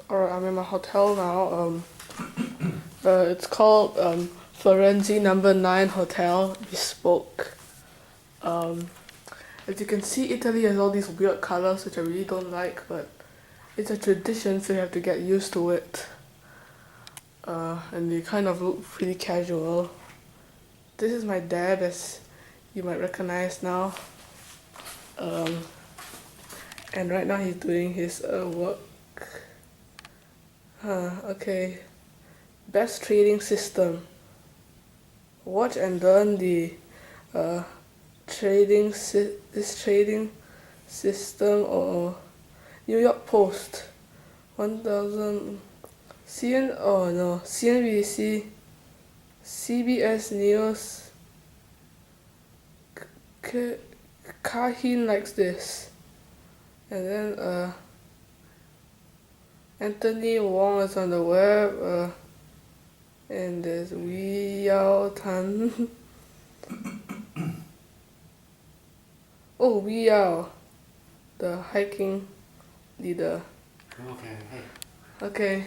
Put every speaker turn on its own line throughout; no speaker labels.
Alright, I'm in my hotel now. It's called Florence number 9 Hotel, Bespoke. As you can see, Italy has all these weird colors which I really don't like, but it's a tradition, so you have to get used to it. And they kind of look pretty casual. This is my dad, as you might recognize now. And right now he's doing his work. Okay. Best trading system. Watch and learn the trading system or New York Post 1000 CNBC, CBS News. Kahin likes this, and then Anthony Wong is on the web, and there's Wee Yao Tan. Oh, Wee Yao, the hiking leader. Okay,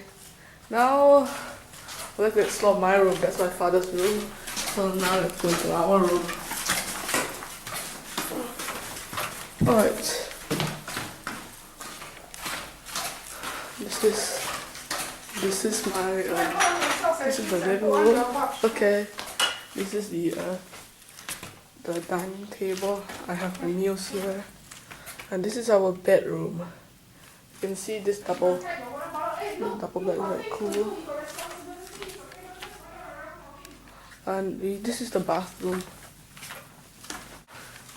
now let's explore my room. That's my father's room. So now let's go to our room. Alright. This is my this is the living room. Okay. This is the dining table. I have my meals here. And this is our bedroom. You can see this double bed is very cool. And this is the bathroom.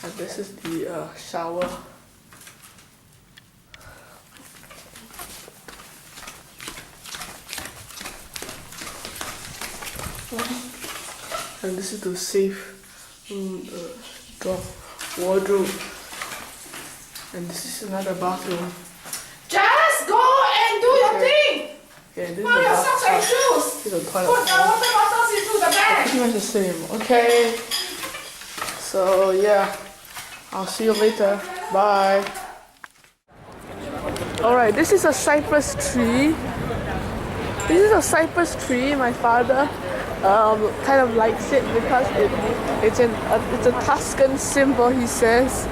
And this is the shower. And this is the safe wardrobe. And this is another bathroom.
Just go and do your thing!
Yeah, this
Put your socks and shoes!
This is the toilet.
Put the water bottles into the bag!
Pretty much the same. Okay. So yeah, I'll see you later. Bye. Alright, this is a cypress tree. This is a cypress tree. My father kind of likes it because it's a Tuscan symbol, he says,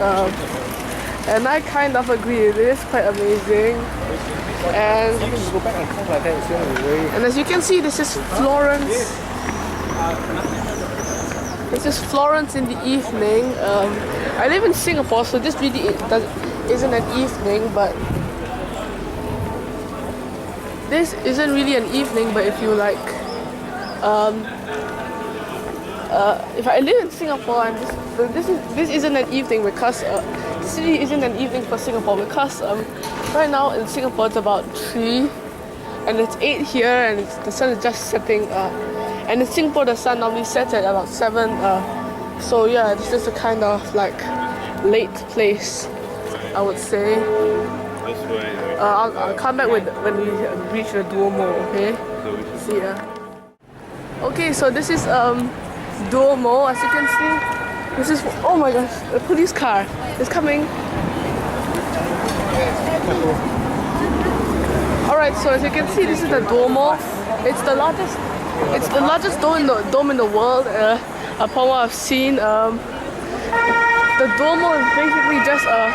and I kind of agree. It is quite amazing. And as you can see, this is Florence. This is Florence in the evening. I live in Singapore, so this really isn't an evening, but this isn't really an evening. But if you like, if I live in Singapore, and this isn't an evening because this really isn't an evening for Singapore because right now in Singapore it's about 3, and it's 8 here, and the sun is just setting. And in Singapore, the sun normally sets at about 7. So yeah, this is a kind of like late place, I would say. I'll come back when we reach the Duomo. Okay. See ya. Okay, so this is Duomo. As you can see, this is, oh my gosh, a police car is coming. Alright, so as you can see, this is the Duomo. It's the largest dome in the world, upon what I've seen. The Duomo is basically just a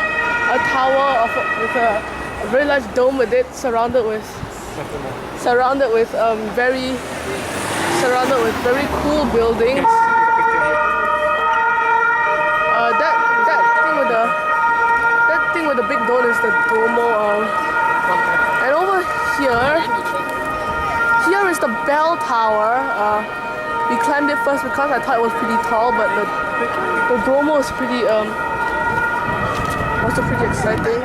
tower with a very large dome with it, surrounded with very cool buildings. That thing with the big dome is the Duomo. And over here is the bell tower. We climbed it first because I thought it was pretty tall, but the Duomo is also pretty exciting.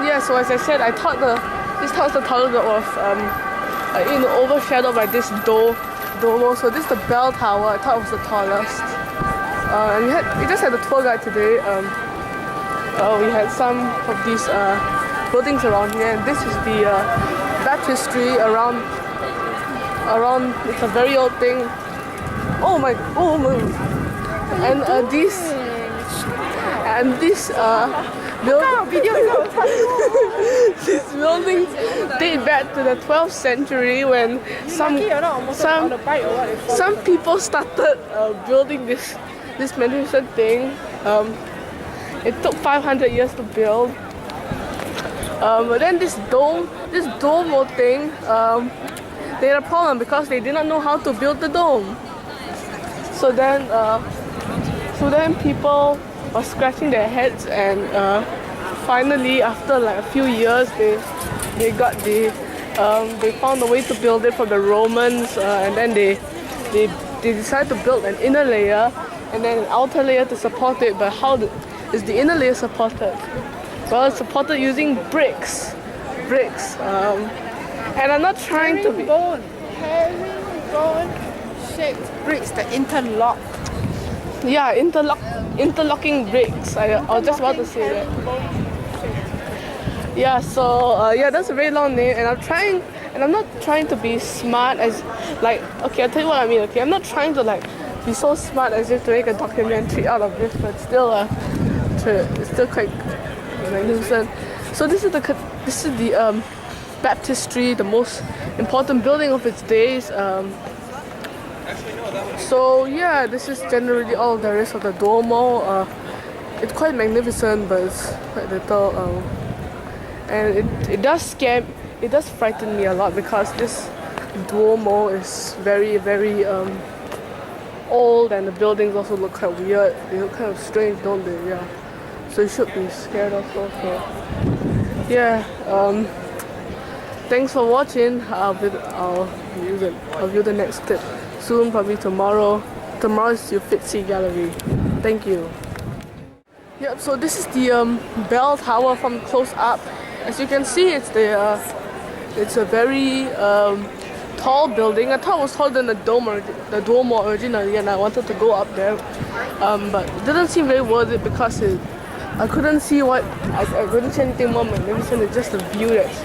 Yeah, so as I said, I thought this tower was the tallest, but was overshadowed by this Duomo. So this is the bell tower. I thought it was the tallest. And we just had a tour guide today. We had some of these buildings around here, and this is the baptistry around. It's a very old thing. Oh my! And this back to the 12th century when some people started building this magnificent thing. It took 500 years to build. But then this Duomo thing, they had a problem because they did not know how to build the dome. So then people were scratching their heads, and finally, after like a few years, they found a way to build it from the Romans, and then they decided to build an inner layer and then an outer layer to support it. But how is the inner layer supported? Well, it's supported using bricks. And I'm not trying to be...
Herringbone shaped bricks that interlock.
Yeah, interlocking bricks. I was just about to say that. Yeah, so that's a very long name, and I'm not trying to be smart as like, okay, I'll tell you what I mean. Okay, I'm not trying to like be so smart as if to make a documentary out of this, but still, it's still quite magnificent. So this is the baptistry, the most important building of its days. So yeah, this is generally all there is of the Duomo. It's quite magnificent, but it's quite little. And it does frighten me a lot because this Duomo is very, very old, and the buildings also look kind of weird. They look kind of strange, don't they? Yeah. So you should be scared also. So yeah. Thanks for watching. I'll view the next clip soon, probably tomorrow. Tomorrow is your Fitzy Gallery. Thank you. Yep. So this is the bell tower from close up. As you can see, it's a very tall building. I thought it was taller than the Duomo originally, and I wanted to go up there, but it didn't seem very worth it because I couldn't see I couldn't see anything more magnificent. It's just the view that's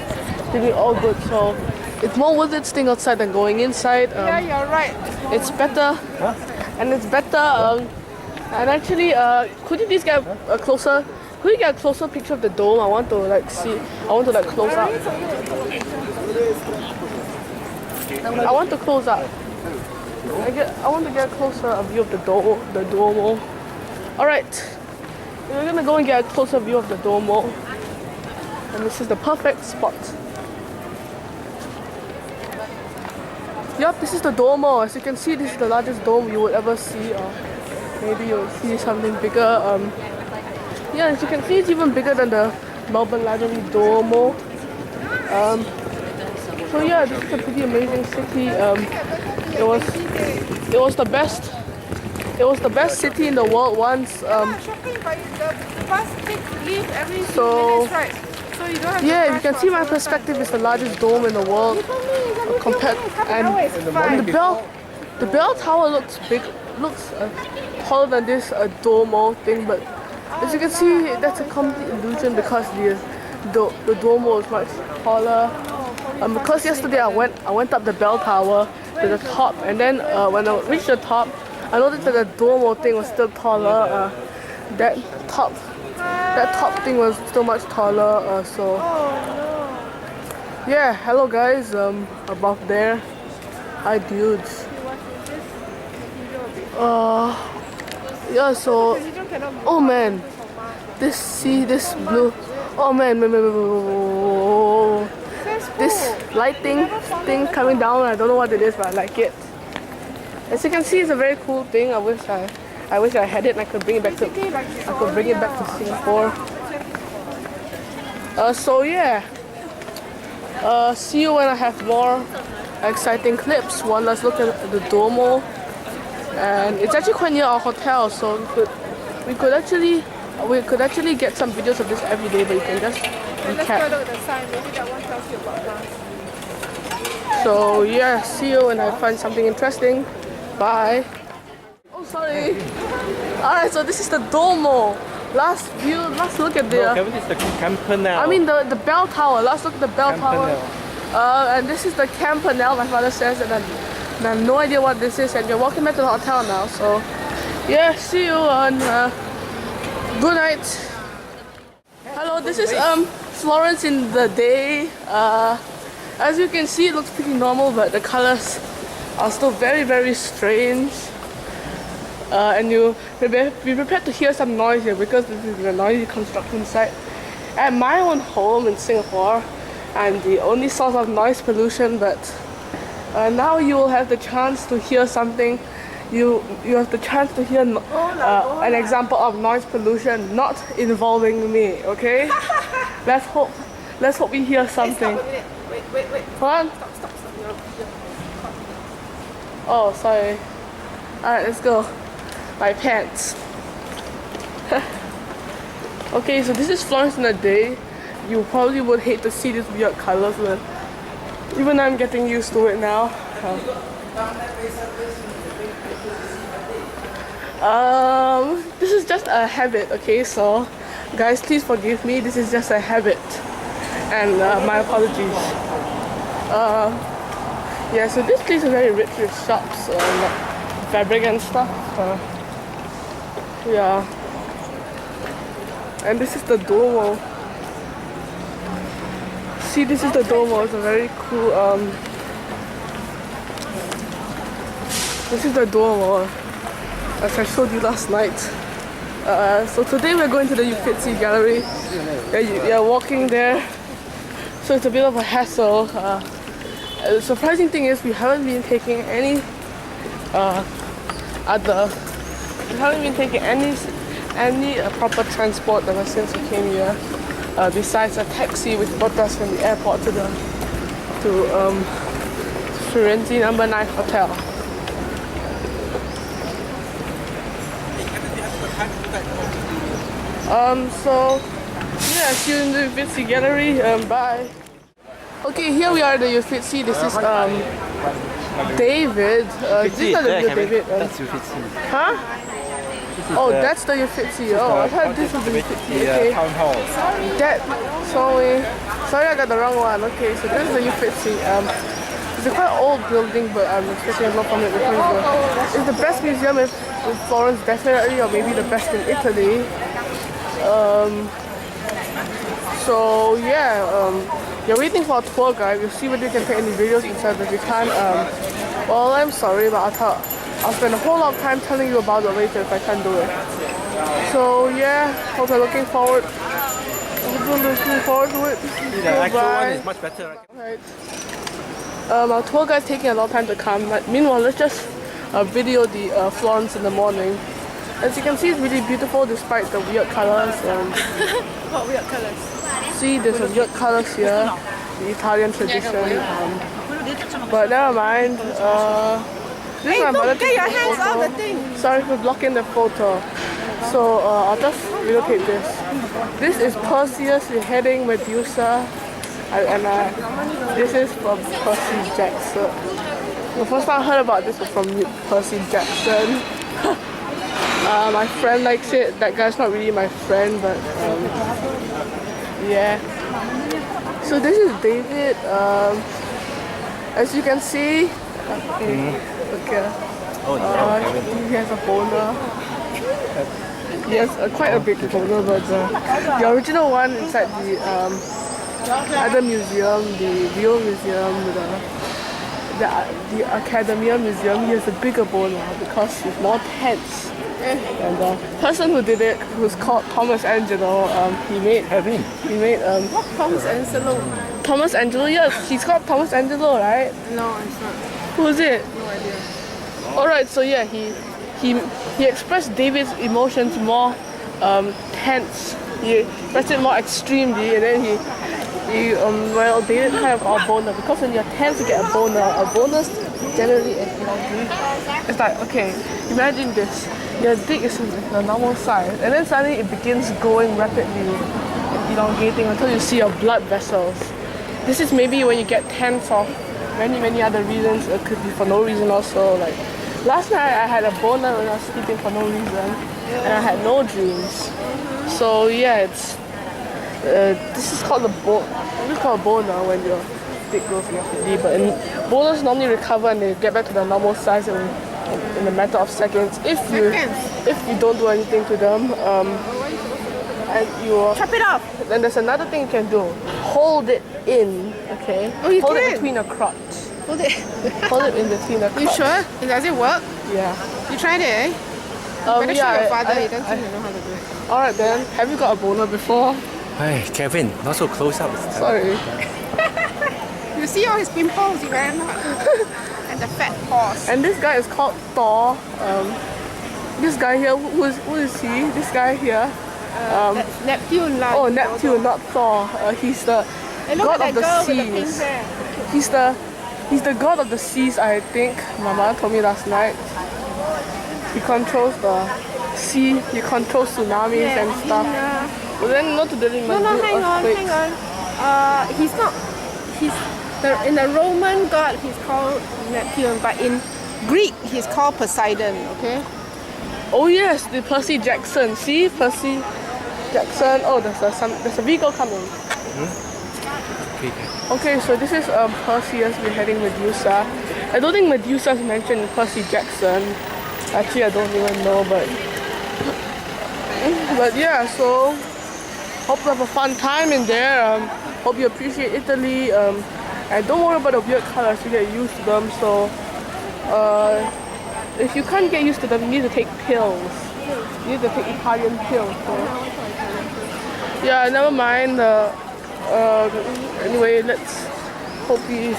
really all good. So it's more worth it staying outside than going inside.
Yeah, you're right.
It's better, and it's better. And actually, could you please get a closer? Could you get a closer picture of the dome? I want to like see. I want to like close up. I want to close up. I want to get a closer view of the Duomo. All right. We're gonna go and get a closer view of the Duomo, and this is the perfect spot. Yup, this is the Duomo. As you can see, this is the largest dome you would ever see, or maybe you'll see something bigger. Yeah, as you can see, it's even bigger than the Melbourne Library Duomo. So yeah, this is a pretty amazing city. It was the best. It was the best city in the world once.
Shocking, but the bus leaves every few
So
minutes, right? So you don't have
yeah,
to
you can see my perspective is the largest dome in the world. Compared, and the bell tower looks big, looks taller than this Duomo thing, but as you can see, that's a complete illusion because the Duomo is much taller. Because yesterday I went up the bell tower to the top, and then when I reached the top, I noticed that the Duomo thing was still taller. That top thing was still much taller. So yeah, hello guys. Above there, hi dudes. Yeah. So oh man, this blue. Oh man. This lighting thing coming down. I don't know what it is, but I like it. As you can see, it's a very cool thing. I wish I had it and I could bring it back to Singapore. So yeah. See you when I have more exciting clips. One, let's look at the Duomo, and it's actually quite near our hotel, so we could actually get some videos of this every day, but you can just
Let's go look at the sign. Maybe that one tells you about us.
So yeah, see you when I find something interesting. Bye. Oh, sorry. Alright, so this is the Duomo. Last look at the...
No, this is the Campanile.
I mean the bell tower. Let's look at the bell tower. And this is the Campanile, my father says, and I have no idea what this is, and you're walking back to the hotel now, so... Yeah, see you on... good night. Hello, this is Florence in the day. As you can see, it looks pretty normal, but the colors are still very strange. And you be prepared to hear some noise here because this is a noisy construction site. At my own home in Singapore, I'm the only source of noise pollution, but now you will have the chance to hear something. You have the chance to hear an example of noise pollution not involving me. Okay? Let's hope we hear something.
Wait.
What?
Stop.
Oh, sorry. Alright, let's go. My pants. Okay, so this is Florence in a day. You probably would hate to see these weird colors, but even I'm getting used to it now. This is just a habit, okay? So, guys, please forgive me. This is just a habit, and my apologies. Yeah, so this place is very rich with shops, like fabric and stuff. Yeah, and this is the Duomo. See, this is the Duomo. It's a very cool. This is the Duomo, as I showed you last night. So today we're going to the Uffizi Gallery. You're walking there, so it's a bit of a hassle. The surprising thing is we haven't been taking any proper transport ever since we came here. Besides a taxi which brought us from the airport to Firenze number 9 hotel. So yeah, see you in the Uffizi Gallery. Bye. Okay, here we are at the Uffizi. This is David. This is not the real David.
That's Uffizi.
Huh? Oh, that's the Uffizi. Oh, I thought this was the Uffizi. Okay.
Town hall.
Sorry, I got the wrong one. Okay, so this is the Uffizi. It's a quite old building, but I'm expecting a lot from it. It's the best museum in Florence, definitely, or maybe the best in Italy. So yeah, you're waiting for a tour guide. We'll see whether you can take any videos inside, but if you can't, well, I'm sorry, but I'll spend a whole lot of time telling you about it later if I can't do it. So yeah, hope you're looking forward to it.
The actual one is much better.
Right. Our tour guide's taking a lot of time to come. Meanwhile, let's just video the Florence in the morning. As you can see, it's really beautiful despite the weird colors.
What weird colours?
See, there's some weird colors here, the Italian tradition. But never mind. This is my mother
get your
taking
hands
photo.
off the thing.
Sorry for blocking the photo. So I'll just relocate this. This is Perseus beheading Medusa, and this is from Percy Jackson. The first time I heard about this was from Percy Jackson. My friend likes it. That guy's not really my friend, but yeah. So this is David. As you can see, okay. He has a boner. He has quite a big boner, but the original one inside the other museum, the Rio Museum, the Academia Museum, he has a bigger boner because he's more tense. And the person who did it, who's called Thomas Angelo, he made
Thomas Angelo.
Thomas Angelo, yes, he's called Thomas Angelo, right?
No, it's not.
Who is it?
No idea.
Alright, so yeah, he expressed David's emotions more tense. He expressed it more extremely, and then David kind of got a boner because when you're tense you get a bonus generally it's like, okay, imagine this. Your dick is the normal size, and then suddenly it begins growing rapidly, elongating until you see your blood vessels. This is maybe when you get tense for many other reasons. It could be for no reason also. Like last night I had a boner when I was sleeping for no reason, and I had no dreams. So yeah, it's this is called a boner when your dick grows rapidly. But boners normally recover and they get back to the normal size in a matter of seconds if you don't do anything to them. And you
Chop it off.
Then there's another thing you can do. Hold it in, okay?
Oh, you
Hold it
can?
between your crotch.
Hold it.
Hold it in between the crotch.
You sure? Does it work?
Yeah.
You tried it, eh? Better show your father. He doesn't even know how to do it.
Alright then, have you got a boner before?
Hey, Kevin, not so close up.
Sorry.
You see all his pimples, you better not. And the fat paws.
And this guy is called Thor. This guy here, who is he? This guy here.
Neptune lah.
Oh, Neptune, not Thor. He's the
Hey, look
god
at
of the
that girl with the pink
seas.
hair.
He's the god of the seas, I think. Mama told me last night. He controls the sea. He controls tsunamis and stuff. But then not to do
No, hang on. He's not. In the Roman god, he's called Neptune, but in Greek, he's called Poseidon. Okay.
Oh yes, the Percy Jackson. See, Percy Jackson. Oh, there's a vehicle coming. Okay, so this is Perseus beheading Medusa. I don't think Medusa is mentioned in Percy Jackson. Actually, I don't even know, but yeah. So hope you have a fun time in there. Hope you appreciate Italy. And don't worry about the weird colors. You get used to them. So if you can't get used to them, you need to take pills. You need to take Italian pills. So. Yeah, never mind. Anyway, let's hope you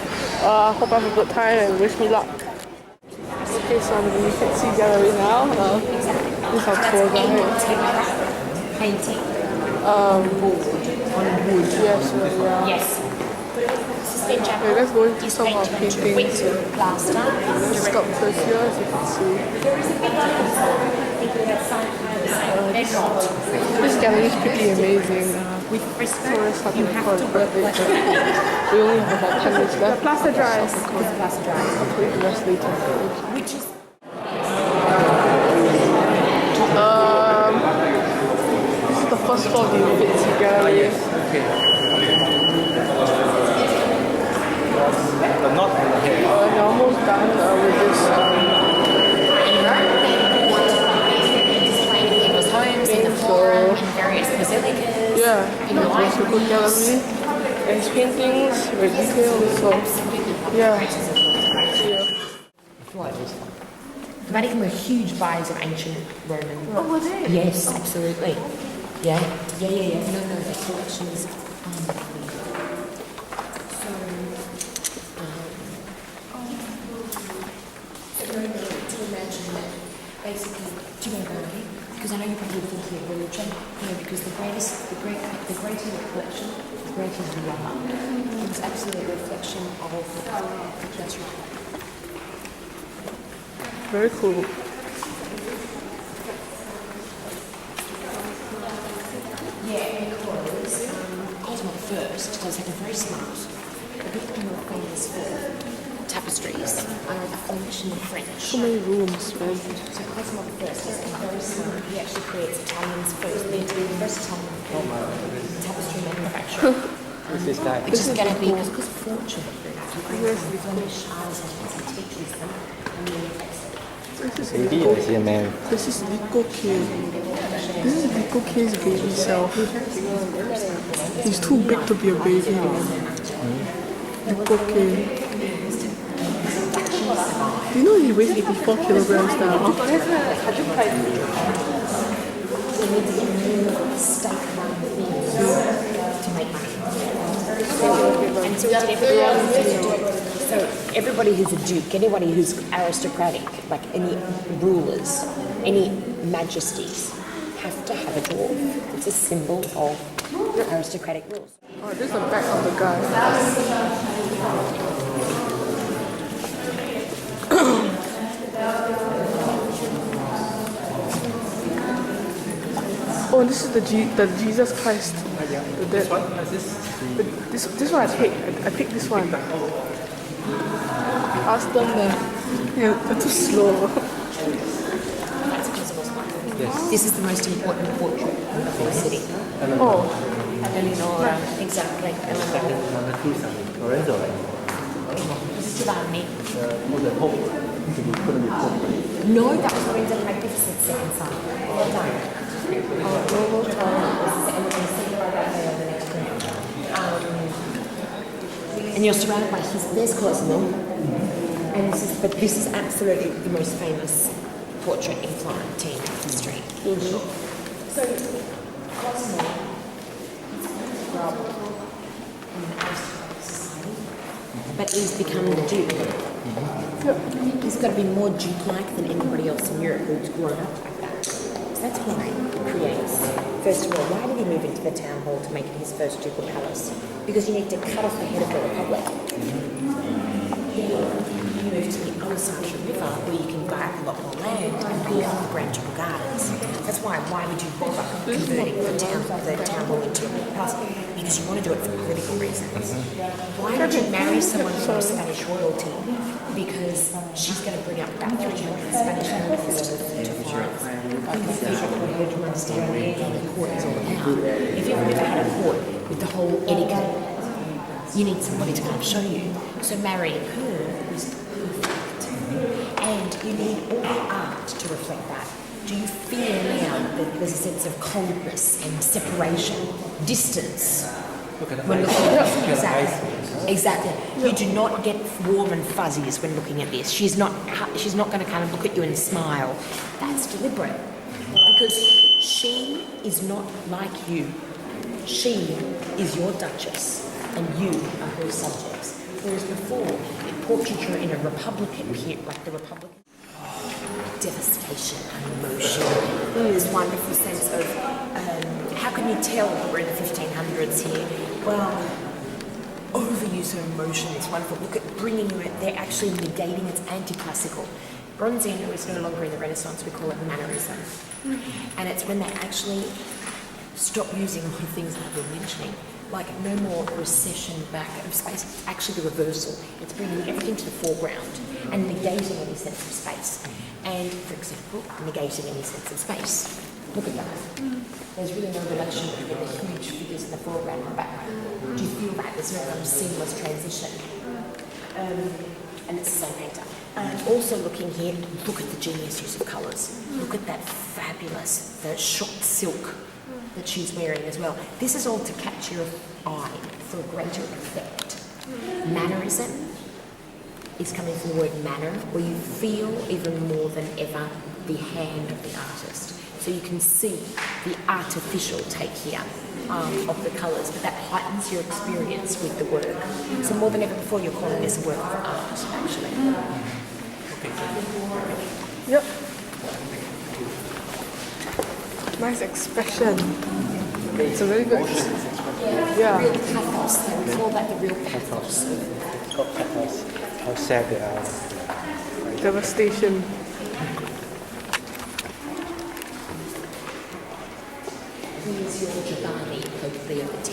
have a good time and wish me luck. Okay, so I'm in the Uffizi Gallery now. This is our tour guide.
Painting.
Yes, yeah.
Yes.
Okay, let's go into some of our paintings.
Plaster.
There's sculptures here, as you can see. This gallery is pretty amazing.
With
Tourists have been for it, but we only have about 10 minutes left.
Plaster dries.
Plaster dries.
I'll put the rest later.
Which is
This is the first floor of the Uffizi Gallery.
But not here.
We're almost done with this.
displayed in people's homes, in the forum, in various basilicas.
Yeah,
in the
it's a good gallery. And it's paintings, very detailed, so yeah.
The Vatican were huge buyers of ancient Roman.
Oh, was it?
Yes, absolutely. Yeah. No, the collection is to imagine that basically, do you know why? Because I know you're probably thinking of religion, because the greater the collection, the greater you are. It was absolutely a reflection of that's right.
Very cool.
Yeah, because Cosmo first does like a very smart, a bit more famous for tapestries are the Flemish and the French.
So many rooms, man.
So Cosmo first is very smart. He actually creates Italian's first, the first Italian tapestry manufacturer.
Who's this guy?
Which is going to be because fortunately, you bring the Flemish artisans and teaches them and manufacture.
Lady or is he a man?
This is Nico K. This is Nico K's baby self. He's too big to be a baby. Nico K. Do you know he weighs 84 kilograms now?
So we need to get new stake around the things to make money. And so everybody who's a duke, anybody who's aristocratic, like any rulers, any majesties, have to have a dwarf. It's a symbol of aristocratic rules.
Oh, this is the back of the guy. Oh, and this is the Jesus Christ.
This one? Is this?
This one I picked this one. Ask them yeah, they're too slow.
That's Cosmo's one.
Yes.
This is the most important portrait of the whole city.
Oh,
Eleonora, exactly. Eleonora.
Number 2 is Lorenzo, right?
This is Giovanni.
Oh, the Pope. You couldn't be Pope.
No, that was Lorenzo the Magnificent's second son. Well done.
Global time.
And we're going to see you right there on the next room. And you're surrounded by there's Cosimo. And this is absolutely the most famous portrait in Florentine history. So Cosimo grew up in an aristocratic society, but he's become the Duke. He's got to be more Duke-like than anybody else in Europe who's grown up like that. So that's why he creates. First of all, why did he move into the town hall to make it his first ducal palace? Because you need to cut off the head of the republic. Then you move to the other side of the river where you can buy up a lot more land and build the grand ducal gardens. That's why would you bother converting the town hall into a palace? Because you want to do it for political reasons. Why would you marry someone from Spanish royalty? Because she's going to bring up about 300 Spanish nobles to Florence. Her to understand what the court is all about. If you've never had a court with the whole etiquette, you need somebody to kind of show you. So marrying her is perfect. And you need all the art to reflect that. Do you feel now that there's a sense of coldness and separation, distance? When looking at this, exactly. You do not get warm and fuzzies when looking at this. She's not going to kind of look at you and smile. That's deliberate because she is not like you. She is your duchess, and you are her subjects. Whereas before, it portrayed her in a Republican period, like the Republican. Devastation and emotion. This wonderful sense of how can you tell that we're in the 1500s here? Well, overuse of emotion is wonderful. Look at bringing you it. They're actually negating its anti-classical. Bronzino is no longer in the Renaissance. We call it mannerism, and it's when they actually stop using a lot of things that I've been mentioning. Like no more recession back of space. It's actually the reversal. It's bringing everything to the foreground and negating any sense of space. And, for example, negating any sense of space. Look at that. There's really no relation between the huge figures in the foreground and the background. Do you feel that? There's no kind of seamless transition. And it's the same painter. And also looking here, look at the genius use of colours. Look at that fabulous, the short silk that she's wearing as well. This is all to catch your eye for a greater effect. Mannerism is coming from the word manner, where you feel even more than ever the hand of the artist. So you can see the artificial take here of the colours, but that heightens your experience with the work. So more than ever before, you're calling this a work of art, actually.
Yep. Nice expression. It's a very good. Yeah.
Real pathos. They call that the real pathos.
It's got pathos. How sad they are.
Devastation.
Here's your Giovanni, Pope Leo X.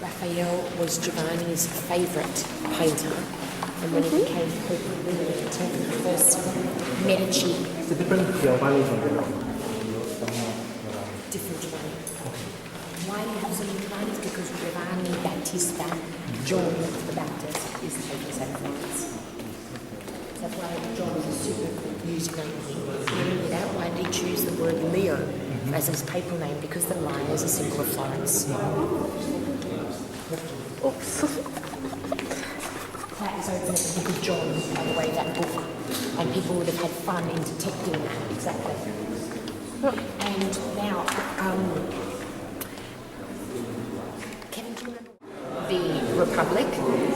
Raphael was Giovanni's favourite painter, and when he became Pope Leo X, the first Medici.
It's a different Giovanni from the
Different Giovanni. Why do you have so many Giovannis? Because Giovanni Battista, John the Baptist, is the Pope of St. Florence. That's why John is a super used name here. Remember that? Why did he choose the word Leo as his papal name? Because the lion is a symbol of Florence.
Oops.
That is open at the Book of John, by the way, that book. And people would have had fun in detecting that, exactly. And now, Kevin, do you remember the Republic?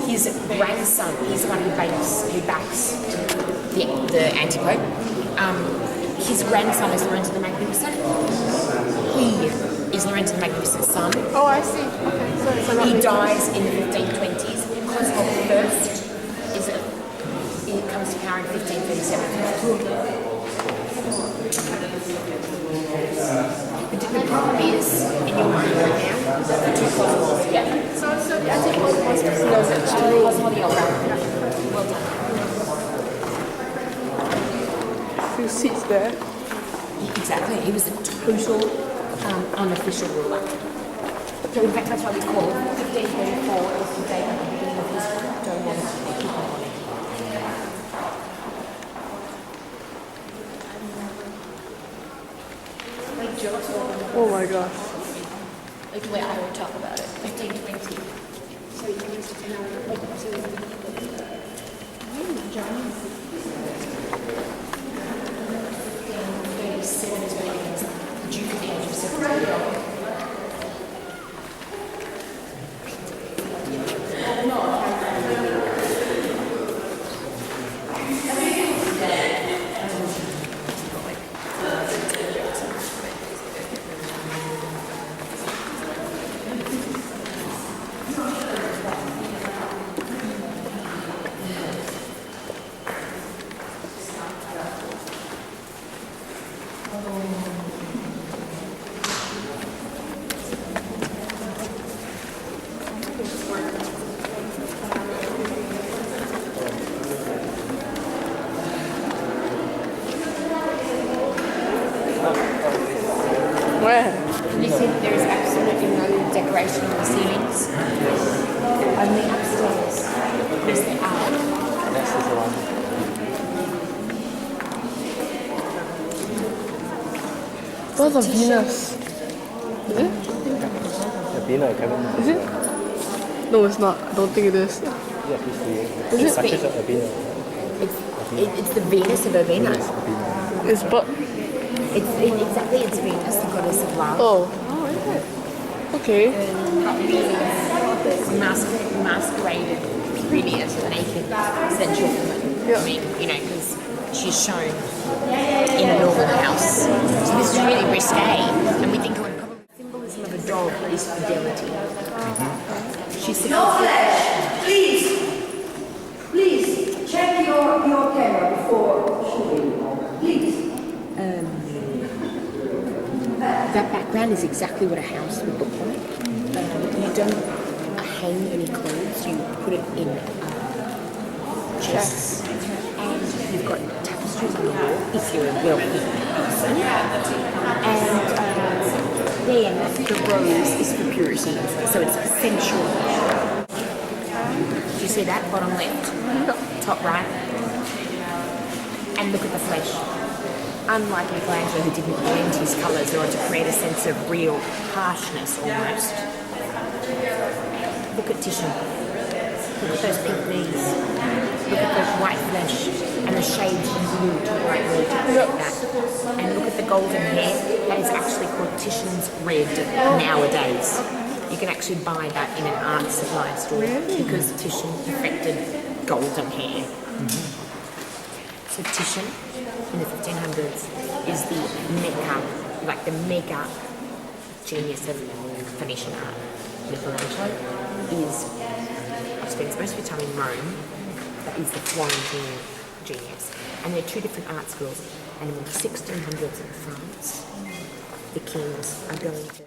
His grandson, he's the one who backs the anti-pope. His grandson is Lorenzo the Magnificent. He is Lorenzo the Magnificent's son.
Oh, I see. Okay, sorry. So
He dies in the 1520s. Cosmo I comes to power in 1537. The problem is, in your mind right now, the two Cosmos. Yeah.
So I think Cosmo is
Cosmo the Older. Well done.
few seats there.
Exactly. He was the total unofficial ruler. So in fact, that's why we call it 1534 was the date at the beginning of his crypto monarchy.
Oh my gosh.
Like where I would talk about it. 15, 20. So you used to tell John. 37 is when he was the Duke at the age of 17.
Where?
You said there is absolutely no decoration on the ceilings. Only upstairs is the art.
Next is the one.
Where's the Venus? Is it?
The Bino, Kevin.
Is it? No, it's not. I don't think it is.
Yeah, please see.
Is it?
Pictures of Albino.
It's the Venus of Urbino.
It's but.
Exactly, it's Venus, the goddess of love.
Oh, is it? Okay.
But really masqueraded really as an 18th century woman.
Yeah.
I mean, you know, because she's shown in a normal house. So this is really risque, and we think it would probably symbolism of a doll is fidelity. She's supposed to.
Please check your camera before shooting. Please.
That background is exactly what a house would look like. You don't hang any clothes, you put it in chests. And you've got tapestries on the wall, if you're a wealthy person. And then the rose is for purity, so it's sensual. Do you see that? Bottom left, top right. And look at the flesh. Unlike Michelangelo, who didn't blend his colours or to create a sense of real harshness almost. Look at Titian. Look at those pink knees. Look at the white flesh and the shades from blue to bright red. That. And look at the golden hair. That is actually called Titian's red nowadays. You can actually buy that in an art supply store because Titian perfected golden hair. So Titian in the 1500s is the mecca, like the mega genius of Venetian art. Michelangelo spends most of his time in Rome, that is the Florentine genius. And there are two different art schools. And in the 1600s in France, the kings are going to